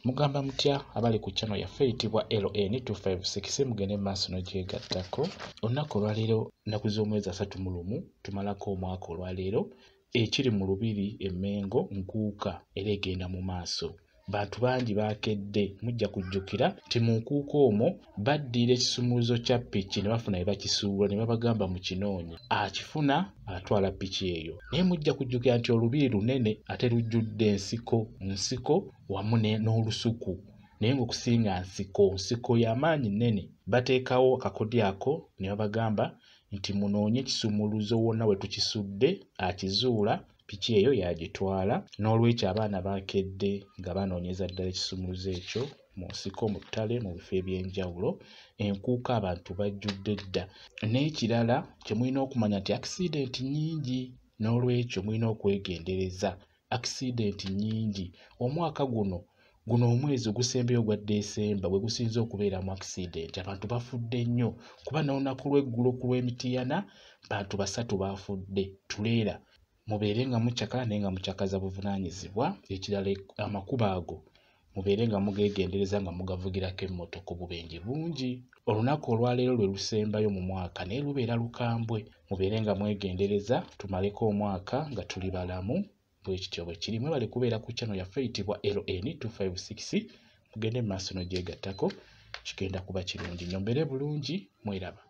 Mugamba mutya abali ku channel yaffe eyitibwa LN256 mugende maaso n'ogyegattako. Olunaku olwaleero nnaku z'omwezi 31 tumalako omwaka olwaleero ekiri mu lubiri emmengo nkuuka era egenda mu maaso. Bantu bangi bakedde mujja kujjukira nti mu nkuuka omwo baddira ekisumuluzo kya ppiki ne bafuna bye bakisuula ne babagamba mu kinoonye akifuna atwala ppiki eyo. Naye mujja kujjukira nti olubiri lunene ate lujjudde nsiko wamu n'olusuku naye ng'okusinga nsiko y'amaanyi nnene. Bateekawo akakodyo ako ne babagamba nti munoonye ekisumuluzo wonna we tukisudde akizuula ppiki eyo yagitwala. N'olwekyo abaana bakedde nga banoonyeza ddala ekisumuluzo ekyo mu nsiko, mu ttale, mu bifo eby'enjawulo. Enkuuka abantu bajjudde dda. N'ekirala kye mulina okumanya nti akisidenti nnyingi, n'olwekyo mulina okwegendereza. Akisidenti nnyingi omwaka guno omwezi ogusembayo ogwa Desemba gwe gusinze okubeeramu akisidenti. Abantu bafudde nnyo kuba n'olunaku lw'eggulo ku lw'Emitiyana bantu 3 baafudde. Tuleera mubeere nga mucakala naye nga mucakaza buvunaanyizibwa. Ekirala amakubo ago mubeere nga mugeegendereza nga mugavugirako emmotoka obubenje bungi. Olunaku olwaleero lwe lusembayo mu mwaka naye lubeera lukambwe. Mubeere nga mwegendereza tumaleko omwaka nga tuli balamu. Bwe kityo bwe kiri. Mwebale kubeera ku channel yaffe eyitibwa LN256 mugende mu maaso n'ogyegattako kigenda kuba kirungi nnyo. Mbeere bulungi, mweraba.